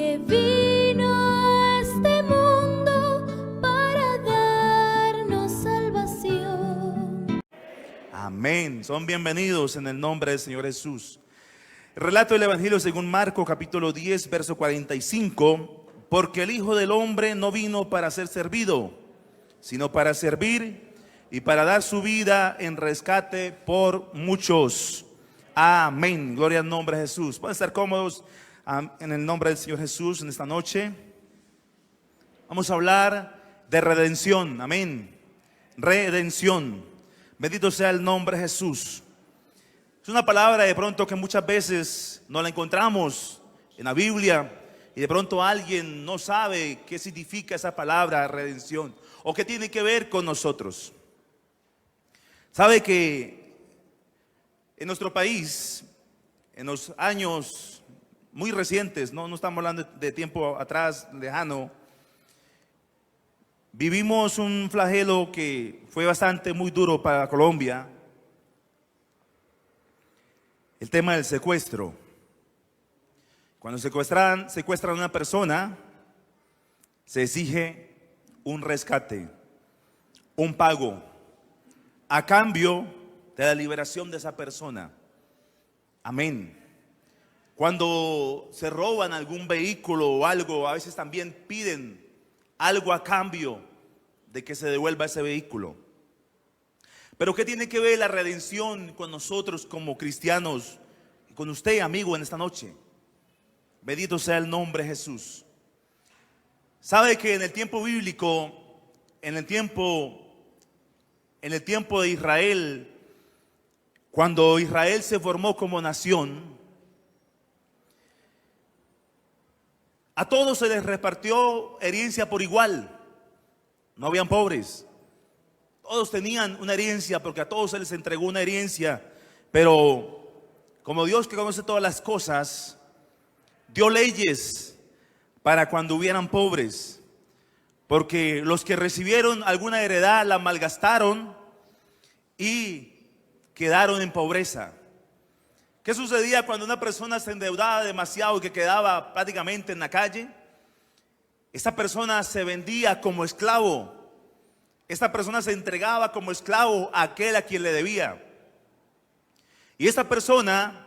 que vino a este mundo para darnos salvación. Amén. Son bienvenidos en el nombre del Señor Jesús. El relato del Evangelio según Marcos, capítulo 10, verso 45. Porque el Hijo del Hombre no vino para ser servido, sino para servir y para dar su vida en rescate por muchos. Amén. Gloria al nombre de Jesús. Pueden estar cómodos en el nombre del Señor Jesús en esta noche. Vamos a hablar de redención. Amén. Redención. Bendito sea el nombre de Jesús. Es una palabra de pronto que muchas veces no la encontramos en la Biblia y de pronto alguien no sabe qué significa esa palabra redención o qué tiene que ver con nosotros. Sabe que en nuestro país, en los años muy recientes, no estamos hablando de tiempo atrás, lejano, vivimos un flagelo que fue bastante muy duro para Colombia. El tema del secuestro. Cuando secuestran a una persona, se exige un rescate, un pago, a cambio de la liberación de esa persona. Amén. Cuando se roban algún vehículo o algo, a veces también piden algo a cambio de que se devuelva ese vehículo. Pero ¿qué tiene que ver la redención con nosotros como cristianos y con usted, amigo, en esta noche? Bendito sea el nombre de Jesús. Sabe que en el tiempo bíblico, en el tiempo de Israel, cuando Israel se formó como nación, a todos se les repartió herencia por igual. No habían pobres. Todos tenían una herencia porque a todos se les entregó una herencia. Pero como Dios que conoce todas las cosas, dio leyes para cuando hubieran pobres. Porque los que recibieron alguna heredad la malgastaron y quedaron en pobreza. ¿Qué sucedía cuando una persona se endeudaba demasiado y que quedaba prácticamente en la calle? Esa persona se vendía como esclavo. Esta persona se entregaba como esclavo a aquel a quien le debía. Y esta persona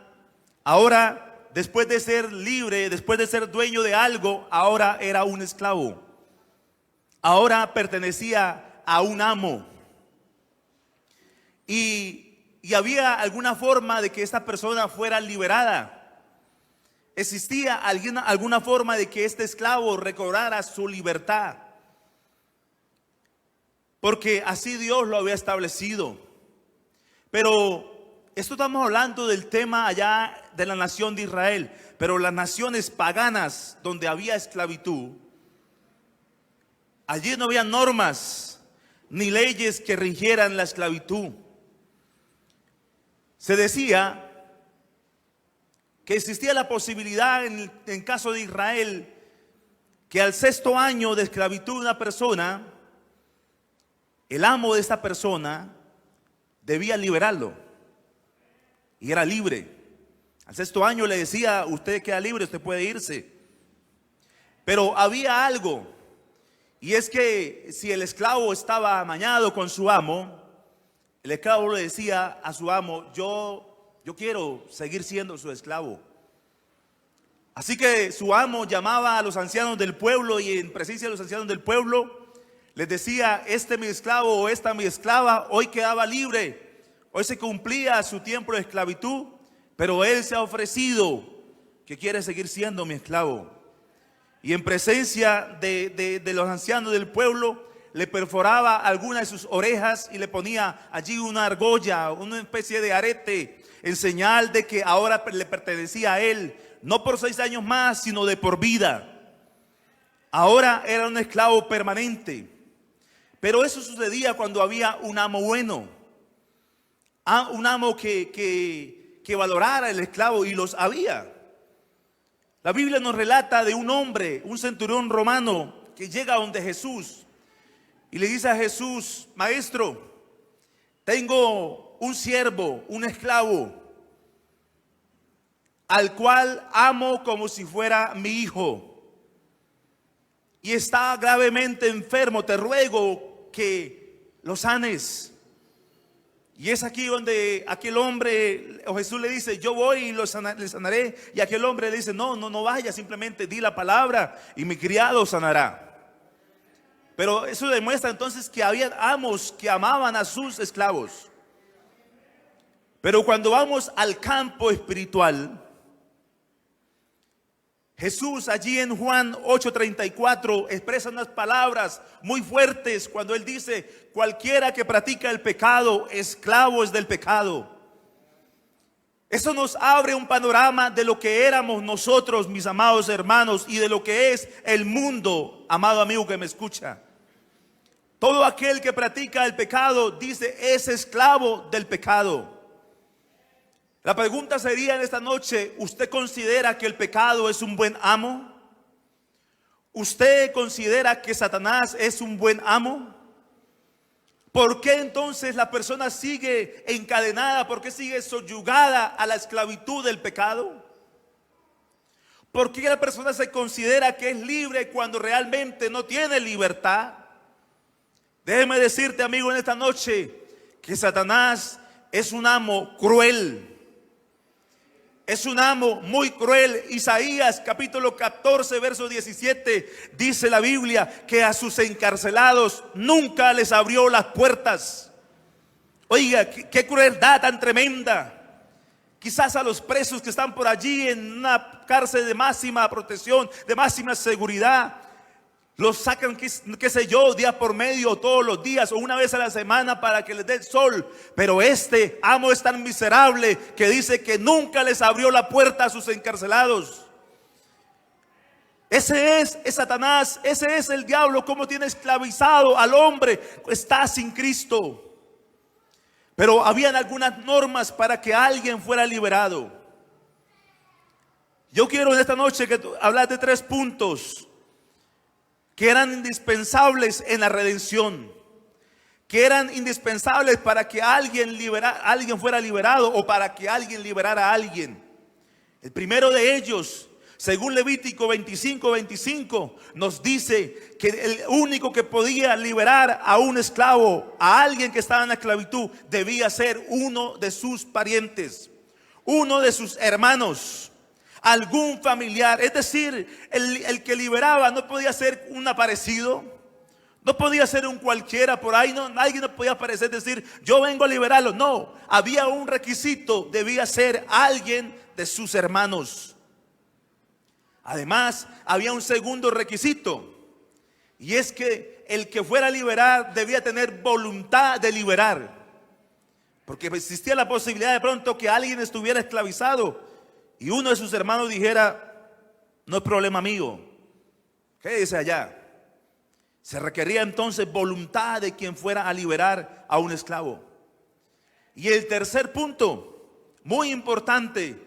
ahora, después de ser libre, después de ser dueño de algo, ahora era un esclavo. Ahora pertenecía a un amo. Y había alguna forma de que esta persona fuera liberada. Existía alguna forma de que este esclavo recobrara su libertad. Porque así Dios lo había establecido. Pero esto estamos hablando del tema allá de la nación de Israel. Pero las naciones paganas donde había esclavitud, allí no había normas ni leyes que rigieran la esclavitud. Se decía que existía la posibilidad en caso de Israel que al 6º año de esclavitud de una persona, el amo de esta persona debía liberarlo y era libre. Al 6º año le decía: usted queda libre, usted puede irse. Pero había algo, y es que si el esclavo estaba amañado con su amo, el esclavo le decía a su amo: yo quiero seguir siendo su esclavo. Así que su amo llamaba a los ancianos del pueblo y en presencia de los ancianos del pueblo les decía: este mi esclavo o esta mi esclava hoy quedaba libre, hoy se cumplía su tiempo de esclavitud, pero él se ha ofrecido que quiere seguir siendo mi esclavo. Y en presencia de los ancianos del pueblo le perforaba alguna de sus orejas y le ponía allí una argolla, una especie de arete, en señal de que ahora le pertenecía a él, no por 6 años más, sino de por vida. Ahora era un esclavo permanente. Pero eso sucedía cuando había un amo bueno, un amo que valorara al esclavo, y los había. La Biblia nos relata de un hombre, un centurión romano, que llega donde Jesús y le dice a Jesús: maestro, tengo un siervo, un esclavo, al cual amo como si fuera mi hijo. y está gravemente enfermo, te ruego que lo sanes. Y es aquí donde aquel hombre, o Jesús le dice, yo voy y le sanaré. Y aquel hombre le dice, no vaya, simplemente di la palabra y mi criado sanará. Pero eso demuestra entonces que había amos que amaban a sus esclavos. Pero cuando vamos al campo espiritual, Jesús allí en Juan 8:34 expresa unas palabras muy fuertes cuando él dice, cualquiera que practica el pecado, esclavo es del pecado. Eso nos abre un panorama de lo que éramos nosotros, mis amados hermanos, y de lo que es el mundo, amado amigo que me escucha. Todo aquel que practica el pecado, dice, es esclavo del pecado. La pregunta sería en esta noche, ¿usted considera que el pecado es un buen amo? ¿Usted considera que Satanás es un buen amo? ¿Por qué entonces la persona sigue encadenada? ¿Por qué sigue subyugada a la esclavitud del pecado? ¿Por qué la persona se considera que es libre cuando realmente no tiene libertad? Déjeme decirte, amigo, en esta noche que Satanás es un amo cruel. Es un amo muy cruel. Isaías capítulo 14 verso 17 dice la Biblia que a sus encarcelados nunca les abrió las puertas. Oiga, qué crueldad tan tremenda. Quizás a los presos que están por allí en una cárcel de máxima protección, de máxima seguridad, los sacan, qué sé yo, día por medio, todos los días o una vez a la semana para que les dé el sol. Pero este amo es tan miserable que dice que nunca les abrió la puerta a sus encarcelados. Ese es Satanás, ese es el diablo, como tiene esclavizado al hombre. Está sin Cristo. Pero habían algunas normas para que alguien fuera liberado. Yo quiero en esta noche hablar de 3 puntos que eran indispensables en la redención, que eran indispensables para que alguien fuera liberado o para que alguien liberara a alguien. El primero de ellos, según Levítico 25:25, nos dice que el único que podía liberar a un esclavo, a alguien que estaba en la esclavitud, debía ser uno de sus parientes, uno de sus hermanos, algún familiar. Es decir, el que liberaba no podía ser un aparecido, no podía ser un cualquiera por ahí, no, alguien no podía aparecer, decir, yo vengo a liberarlo. No, había un requisito, debía ser alguien de sus hermanos. Además, había un segundo requisito, y es que el que fuera a liberar debía tener voluntad de liberar, porque existía la posibilidad de pronto que alguien estuviera esclavizado y uno de sus hermanos dijera, no es problema mío, quédese allá. Se requería entonces voluntad de quien fuera a liberar a un esclavo. Y el tercer punto, muy importante,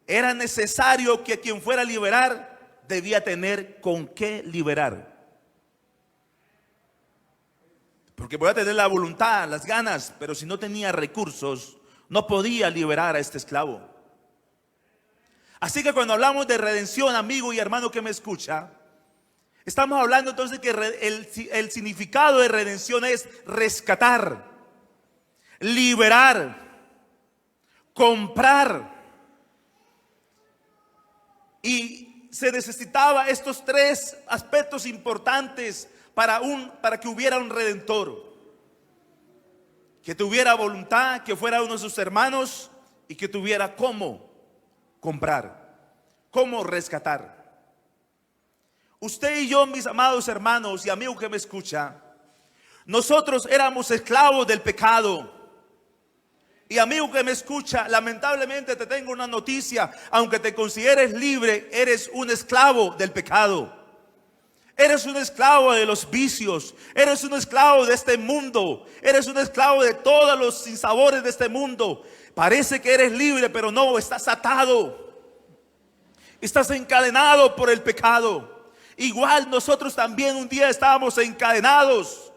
era necesario que quien fuera a liberar debía tener con qué liberar. Porque podía tener la voluntad, las ganas, pero si no tenía recursos, no podía liberar a este esclavo. Así que cuando hablamos de redención, amigo y hermano que me escucha, estamos hablando entonces que el significado de redención es rescatar, liberar, comprar. Y se necesitaba estos 3 aspectos importantes para que hubiera un redentor: que tuviera voluntad, que fuera uno de sus hermanos y que tuviera cómo comprar, cómo rescatar. Usted y yo, mis amados hermanos y amigos que me escucha, nosotros éramos esclavos del pecado. Y amigo que me escucha, lamentablemente te tengo una noticia: aunque te consideres libre, eres un esclavo del pecado. Eres un esclavo de los vicios, eres un esclavo de este mundo, eres un esclavo de todos los sinsabores de este mundo. Parece que eres libre, pero no, estás atado, estás encadenado por el pecado. Igual nosotros también un día estábamos encadenados,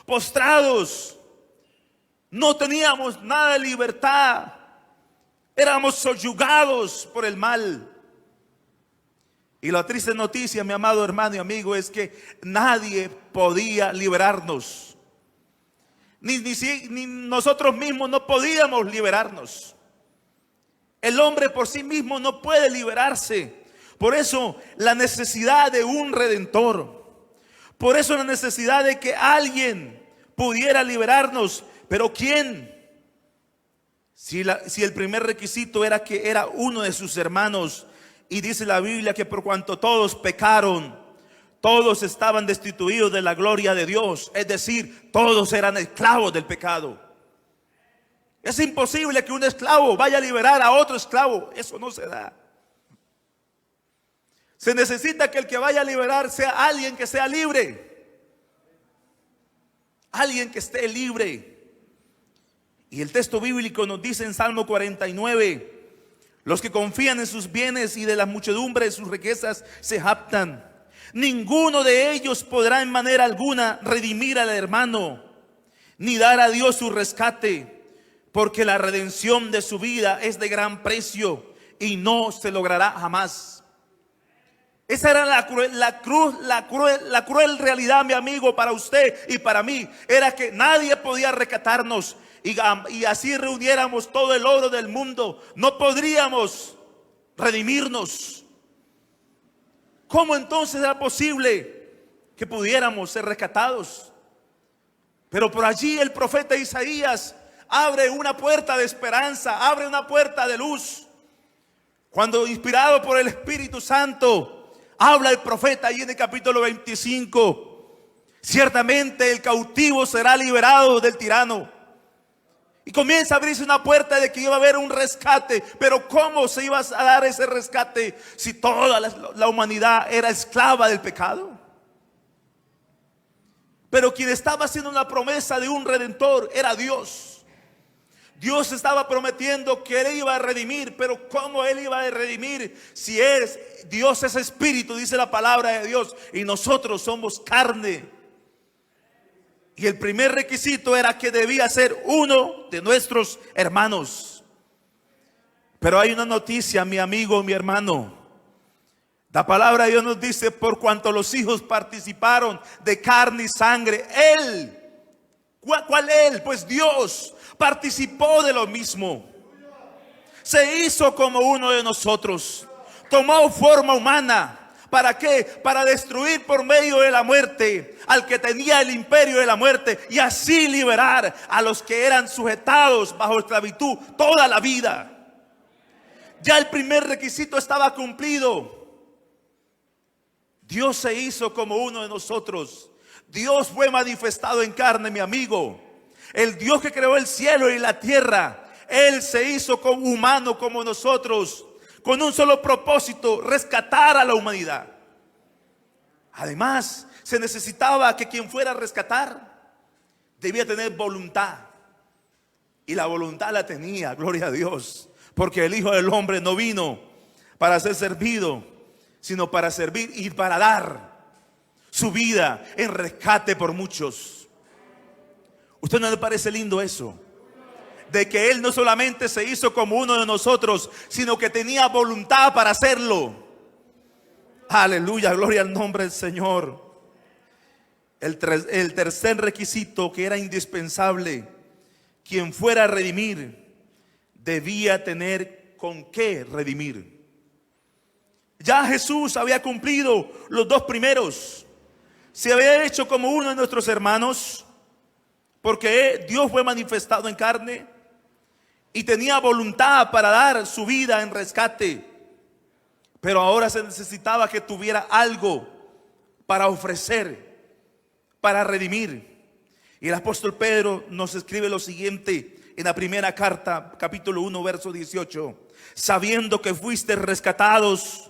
postrados, no teníamos nada de libertad, éramos subyugados por el mal. Y la triste noticia, mi amado hermano y amigo, es que nadie podía liberarnos. Ni nosotros mismos no podíamos liberarnos. El hombre por sí mismo no puede liberarse. Por eso la necesidad de un redentor. Por eso la necesidad de que alguien pudiera liberarnos. Pero ¿quién? Si el primer requisito era que era uno de sus hermanos. Y dice la Biblia que por cuanto todos pecaron, todos estaban destituidos de la gloria de Dios. Es decir, todos eran esclavos del pecado. Es imposible que un esclavo vaya a liberar a otro esclavo. Eso no se da. Se necesita que el que vaya a liberar sea alguien que sea libre. Alguien que esté libre. Y el texto bíblico nos dice en Salmo 49: los que confían en sus bienes y de la muchedumbre de sus riquezas se jactan. Ninguno de ellos podrá en manera alguna redimir al hermano, ni dar a Dios su rescate, porque la redención de su vida es de gran precio y no se logrará jamás. Esa era la cruel realidad, mi amigo, para usted y para mí. Era que nadie podía rescatarnos. Y así reuniéramos todo el oro del mundo, no podríamos redimirnos. ¿Cómo entonces era posible que pudiéramos ser rescatados? Pero por allí el profeta Isaías abre una puerta de esperanza, abre una puerta de luz. Cuando inspirado por el Espíritu Santo, habla el profeta allí en el capítulo 25. Ciertamente el cautivo será liberado del tirano. Y comienza a abrirse una puerta de que iba a haber un rescate. Pero ¿cómo se iba a dar ese rescate si toda la humanidad era esclava del pecado? Pero quien estaba haciendo una promesa de un redentor era Dios. Dios estaba prometiendo que Él iba a redimir. Pero ¿cómo Él iba a redimir si Dios es espíritu, dice la palabra de Dios, y nosotros somos carne? Y el primer requisito era que debía ser uno de nuestros hermanos. Pero hay una noticia, mi amigo, mi hermano. La palabra de Dios nos dice: por cuanto los hijos participaron de carne y sangre, Él, ¿cuál Él? Pues Dios participó de lo mismo. Se hizo como uno de nosotros. Tomó forma humana. ¿Para qué? Para destruir por medio de la muerte al que tenía el imperio de la muerte, y así liberar a los que eran sujetados bajo esclavitud toda la vida. Ya el primer requisito estaba cumplido. Dios se hizo como uno de nosotros. Dios fue manifestado en carne, mi amigo. El Dios que creó el cielo y la tierra, Él se hizo como humano como nosotros, con un solo propósito: rescatar a la humanidad. Además, se necesitaba que quien fuera a rescatar debía tener voluntad. Y la voluntad la tenía, gloria a Dios. Porque el Hijo del Hombre no vino para ser servido, sino para servir y para dar su vida en rescate por muchos. ¿Usted no le parece lindo eso? De que Él no solamente se hizo como uno de nosotros, sino que tenía voluntad para hacerlo. Aleluya, gloria al nombre del Señor. El tercer requisito que era indispensable: quien fuera a redimir debía tener con qué redimir. Ya Jesús había cumplido los dos primeros. Se había hecho como uno de nuestros hermanos, porque Dios fue manifestado en carne y tenía voluntad para dar su vida en rescate. Pero ahora se necesitaba que tuviera algo para ofrecer, para redimir. Y el apóstol Pedro nos escribe lo siguiente en la primera carta, capítulo 1, verso 18: sabiendo que fuisteis rescatados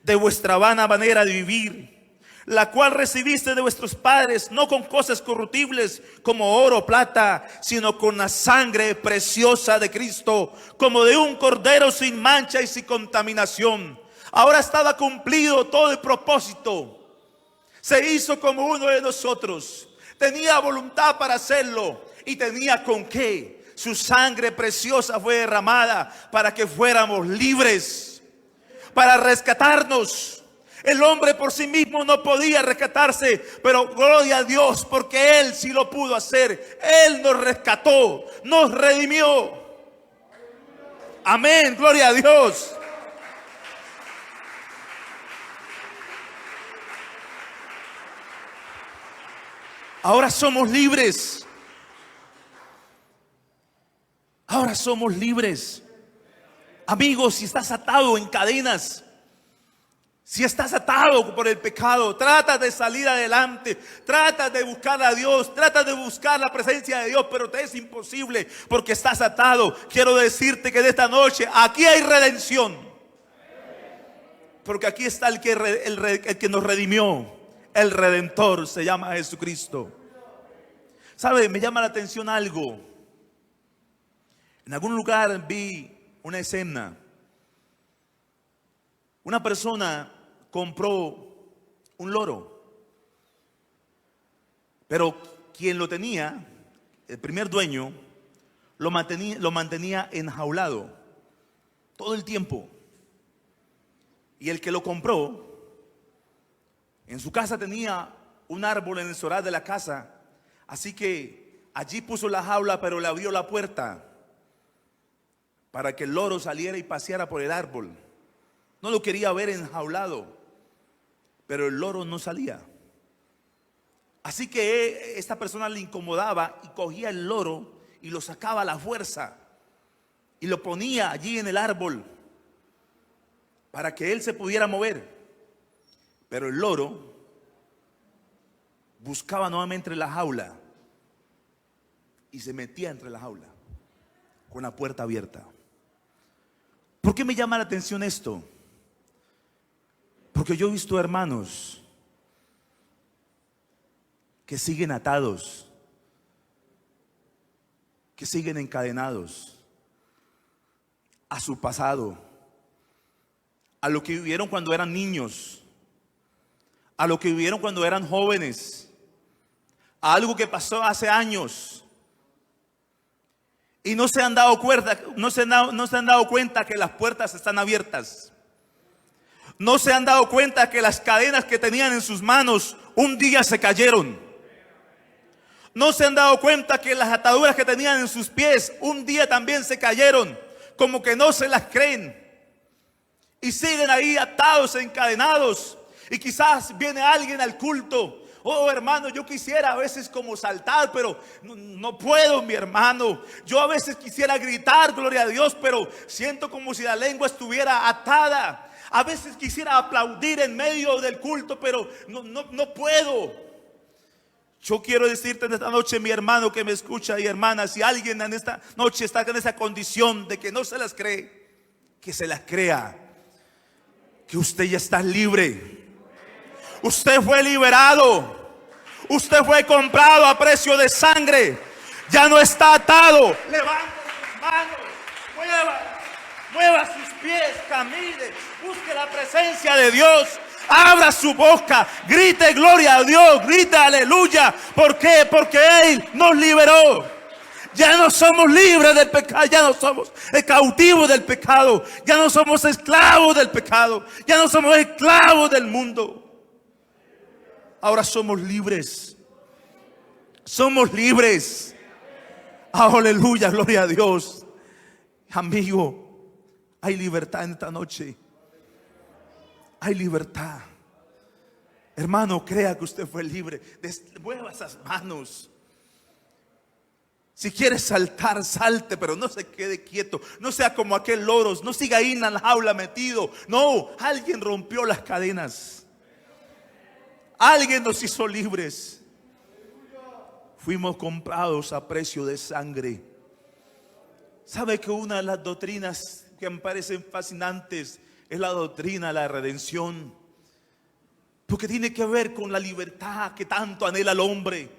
de vuestra vana manera de vivir, la cual recibiste de vuestros padres, no con cosas corruptibles como oro o plata, sino con la sangre preciosa de Cristo, como de un cordero sin mancha y sin contaminación. Ahora estaba cumplido todo el propósito. Se hizo como uno de nosotros. Tenía voluntad para hacerlo y tenía con qué. Su sangre preciosa fue derramada para que fuéramos libres, para rescatarnos. El hombre por sí mismo no podía rescatarse, pero gloria a Dios, porque Él sí lo pudo hacer. Él nos rescató, nos redimió. Amén, gloria a Dios. Ahora somos libres. Ahora somos libres. Amigos, si estás atado en cadenas, si estás atado por el pecado, trata de salir adelante, trata de buscar a Dios, trata de buscar la presencia de Dios, pero te es imposible porque estás atado. Quiero decirte que de esta noche aquí hay redención, porque aquí está el que nos redimió. El Redentor se llama Jesucristo. ¿Sabe? Me llama la atención algo. En algún lugar vi una escena. Una persona compró un loro, pero quien lo tenía, el primer dueño, lo mantenía enjaulado todo el tiempo. Y el que lo compró, en su casa tenía un árbol en el solar de la casa, así que allí puso la jaula, pero le abrió la puerta para que el loro saliera y paseara por el árbol. No lo quería ver enjaulado, pero el loro no salía. Así que esta persona le incomodaba y cogía el loro y lo sacaba a la fuerza y lo ponía allí en el árbol para que él se pudiera mover. Pero el loro buscaba nuevamente la jaula y se metía entre la jaula con la puerta abierta. ¿Por qué me llama la atención esto? Porque yo he visto hermanos que siguen atados, que siguen encadenados a su pasado, a lo que vivieron cuando eran niños, a lo que vivieron cuando eran jóvenes, a algo que pasó hace años. Y no se han dado cuenta, no se han dado cuenta que las puertas están abiertas. No se han dado cuenta que las cadenas que tenían en sus manos un día se cayeron. No se han dado cuenta que las ataduras que tenían en sus pies un día también se cayeron. Como que no se las creen. Y siguen ahí atados, encadenados. Y quizás viene alguien al culto. Oh, hermano, yo quisiera a veces como saltar, pero no puedo, mi hermano. Yo a veces quisiera gritar, gloria a Dios, pero siento como si la lengua estuviera atada. A veces quisiera aplaudir en medio del culto, pero no puedo. Yo quiero decirte en esta noche, mi hermano que me escucha y hermana, si alguien en esta noche está en esa condición de que no se las cree, que se las crea. Que usted ya está libre. Usted fue liberado. Usted fue comprado a precio de sangre. Ya no está atado. Levante sus manos. Mueva sus pies. Camine. Busque la presencia de Dios. Abra su boca. Grite gloria a Dios. Grite aleluya. ¿Por qué? Porque Él nos liberó. Ya no somos libres del pecado, ya no somos cautivos del pecado, ya no somos esclavos del pecado, ya no somos esclavos del mundo. Ahora somos libres. Somos libres. Aleluya, gloria a Dios. Amigo, hay libertad en esta noche. Hay libertad. Hermano, crea que usted fue libre. Mueva esas manos. Si quiere saltar, salte, pero no se quede quieto. No sea como aquel loro, no siga ahí en la jaula metido. No, alguien rompió las cadenas. Alguien nos hizo libres. Fuimos comprados a precio de sangre. ¿Sabe que una de las doctrinas que me parecen fascinantes es la doctrina de la redención? Porque tiene que ver con la libertad que tanto anhela el hombre.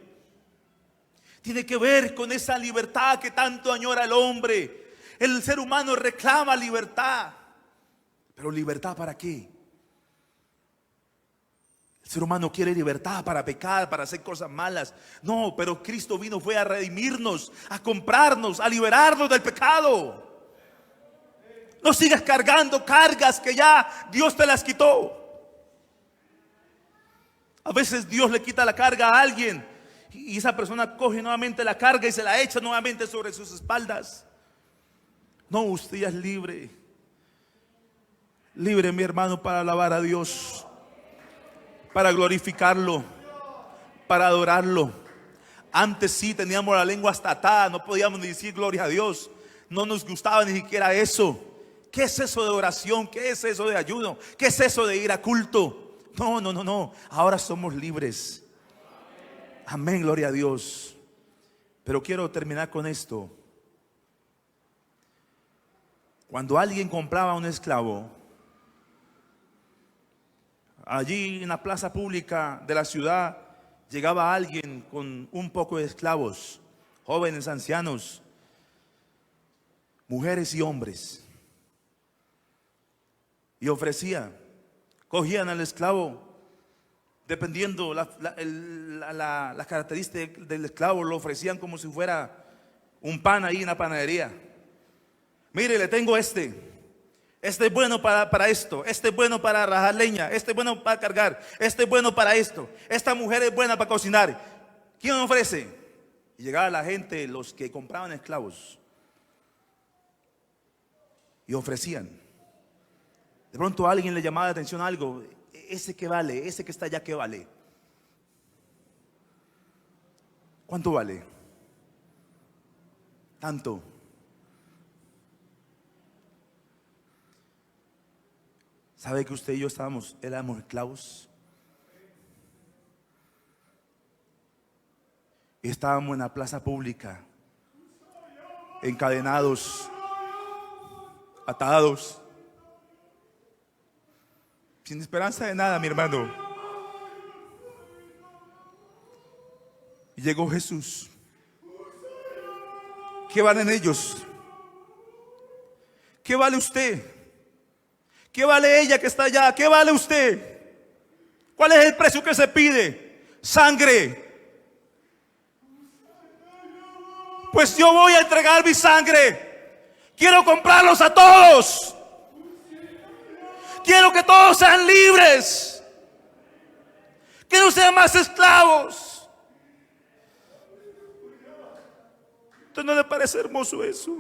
Tiene que ver con esa libertad que tanto añora el hombre. El ser humano reclama libertad. ¿Pero libertad para qué? El ser humano quiere libertad para pecar, para hacer cosas malas. No, pero Cristo fue a redimirnos, a comprarnos, a liberarnos del pecado. No sigas cargando cargas que ya Dios te las quitó. A veces Dios le quita la carga a alguien y esa persona coge nuevamente la carga y se la echa nuevamente sobre sus espaldas. No, usted ya es libre. Libre, mi hermano, para alabar a Dios, para glorificarlo, para adorarlo. Antes sí teníamos la lengua hasta atada, no podíamos ni decir gloria a Dios. No nos gustaba ni siquiera eso. ¿Qué es eso de oración? ¿Qué es eso de ayuno? ¿Qué es eso de ir a culto? No. Ahora somos libres. Amén, gloria a Dios. Pero quiero terminar con esto. Cuando alguien compraba un esclavo, allí en la plaza pública de la ciudad llegaba alguien con un poco de esclavos, jóvenes, ancianos, mujeres y hombres, y cogían al esclavo, dependiendo la característica del esclavo, lo ofrecían como si fuera un pan ahí en la panadería. Mire, le tengo este es bueno para esto, este es bueno para rajar leña, este es bueno para cargar, este es bueno para esto, esta mujer es buena para cocinar. ¿Quién me ofrece? Y llegaba la gente, los que compraban esclavos, y ofrecían. De pronto a alguien le llamaba la atención algo. Ese que vale, ese que está allá, ¿qué vale? ¿Cuánto vale? Tanto. ¿Sabe que usted y yo éramos esclavos? Y estábamos en la plaza pública, encadenados, atados, sin esperanza de nada, mi hermano. Y llegó Jesús. ¿Qué valen ellos? ¿Qué vale usted? ¿Qué vale ella que está allá? ¿Qué vale usted? ¿Cuál es el precio que se pide? Sangre. Pues yo voy a entregar mi sangre. Quiero comprarlos a todos. Quiero que todos sean libres, que no sean más esclavos. ¿A usted no le parece hermoso eso?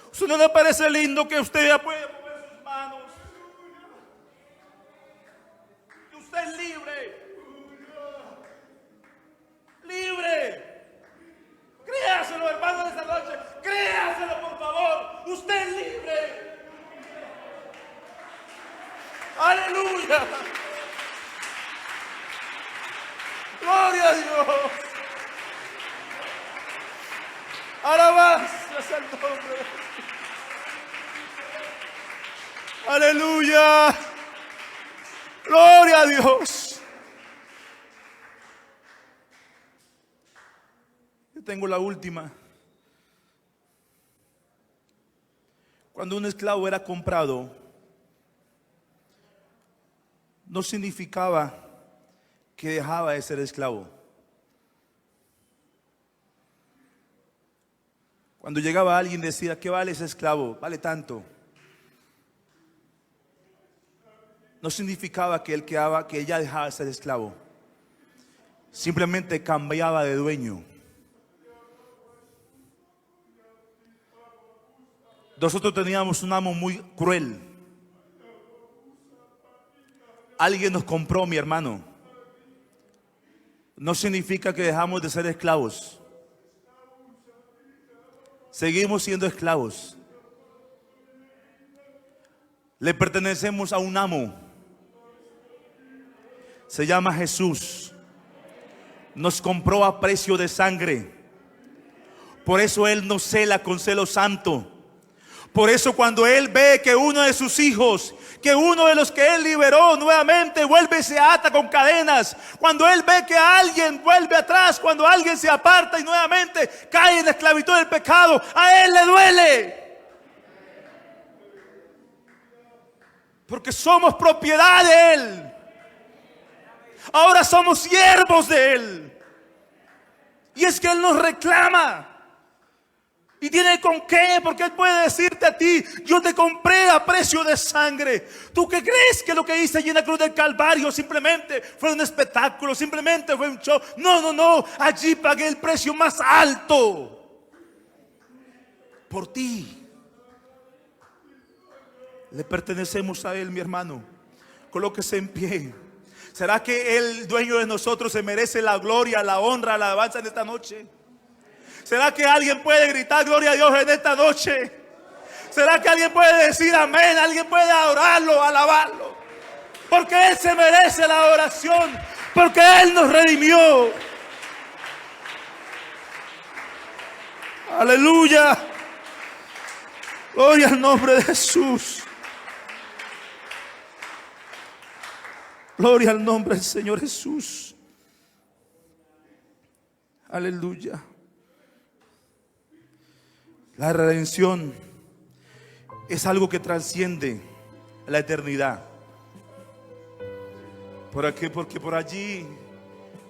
¿A usted no le parece lindo que usted ya puede mover sus manos? Que usted es libre. Libre. Créaselo, hermano, de esta noche. Créaselo, por favor. Usted es libre. Aleluya. Gloria a Dios. Alabanzas al nombre de Jesús. Aleluya. Gloria a Dios. Yo tengo la última. Cuando un esclavo era comprado, no significaba que dejaba de ser esclavo. Cuando llegaba alguien decía, ¿qué vale ese esclavo? Vale tanto. No significaba que que ella dejaba de ser esclavo. Simplemente cambiaba de dueño. Nosotros teníamos un amo muy cruel. Alguien nos compró, mi hermano. No significa que dejamos de ser esclavos. Seguimos siendo esclavos. Le pertenecemos a un amo. Se llama Jesús. Nos compró a precio de sangre. Por eso Él nos cela con celo santo. Por eso cuando Él ve que uno de sus hijos, que uno de los que Él liberó nuevamente vuelve y se ata con cadenas, cuando Él ve que alguien vuelve atrás, cuando alguien se aparta y nuevamente cae en la esclavitud del pecado, a Él le duele. Porque somos propiedad de Él. Ahora somos siervos de Él. Y es que Él nos reclama. Y tiene con qué, porque Él puede decirte a ti: yo te compré a precio de sangre. ¿Tú qué crees que lo que hice allí en la cruz del Calvario simplemente fue un espectáculo, simplemente fue un show? No, no, no. Allí pagué el precio más alto por ti. Le pertenecemos a Él, mi hermano. Colóquese en pie. ¿Será que el dueño de nosotros se merece la gloria, la honra, la alabanza en esta noche? ¿Será que alguien puede gritar gloria a Dios en esta noche? ¿Será que alguien puede decir amén? ¿Alguien puede adorarlo, alabarlo? Porque Él se merece la adoración, porque Él nos redimió. Aleluya. Gloria al nombre de Jesús. Gloria al nombre del Señor Jesús. Aleluya. La redención es algo que trasciende la eternidad. ¿Por qué? Porque por allí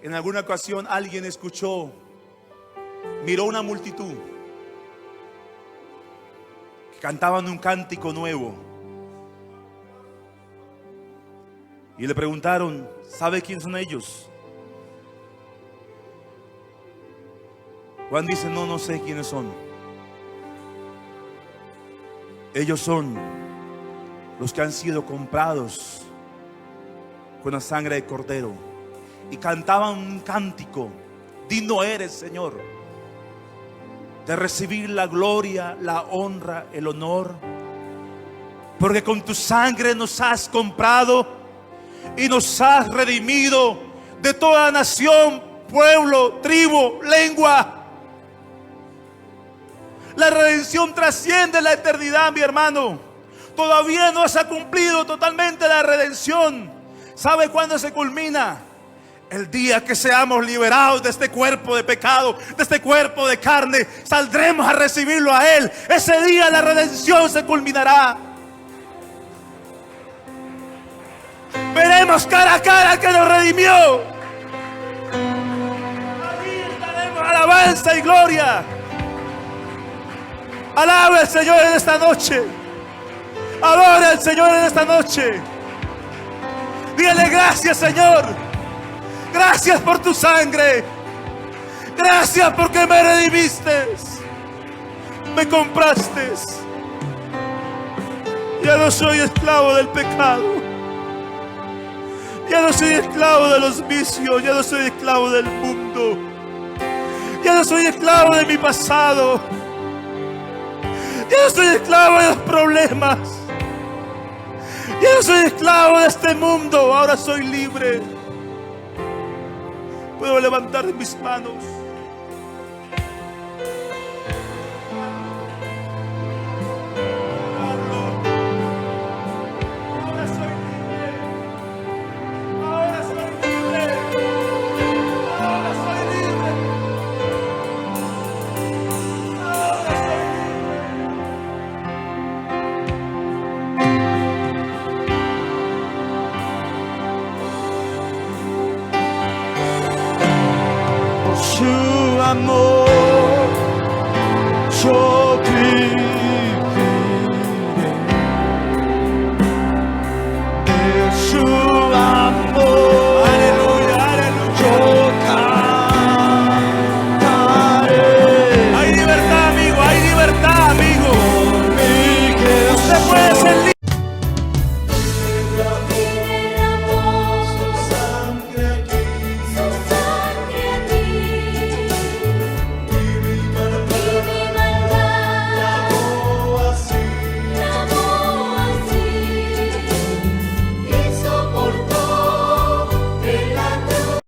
en alguna ocasión alguien escuchó, miró una multitud que cantaban un cántico nuevo. Y le preguntaron: ¿sabe quién son ellos? Juan dice: no, no sé quiénes son. Ellos son los que han sido comprados con la sangre de Cordero. Y cantaban un cántico: digno eres, Señor, de recibir la gloria, la honra, el honor, porque con tu sangre nos has comprado y nos has redimido de toda nación, pueblo, tribu, lengua. La redención trasciende la eternidad, mi hermano. Todavía no se ha cumplido totalmente la redención. ¿Sabe cuándo se culmina? El día que seamos liberados de este cuerpo de pecado, de este cuerpo de carne, saldremos a recibirlo a Él. Ese día la redención se culminará. Veremos cara a cara al que nos redimió. Allí daremos alabanza y gloria. Alabe al Señor en esta noche. Adore al Señor en esta noche. Dígale: gracias, Señor. Gracias por tu sangre. Gracias porque me redimiste. Me compraste. Ya no soy esclavo del pecado. Ya no soy esclavo de los vicios. Ya no soy esclavo del mundo. Ya no soy esclavo de mi pasado. Ya no soy esclavo de los problemas. Ya no soy esclavo de este mundo. Ahora soy libre. Puedo levantar mis manos.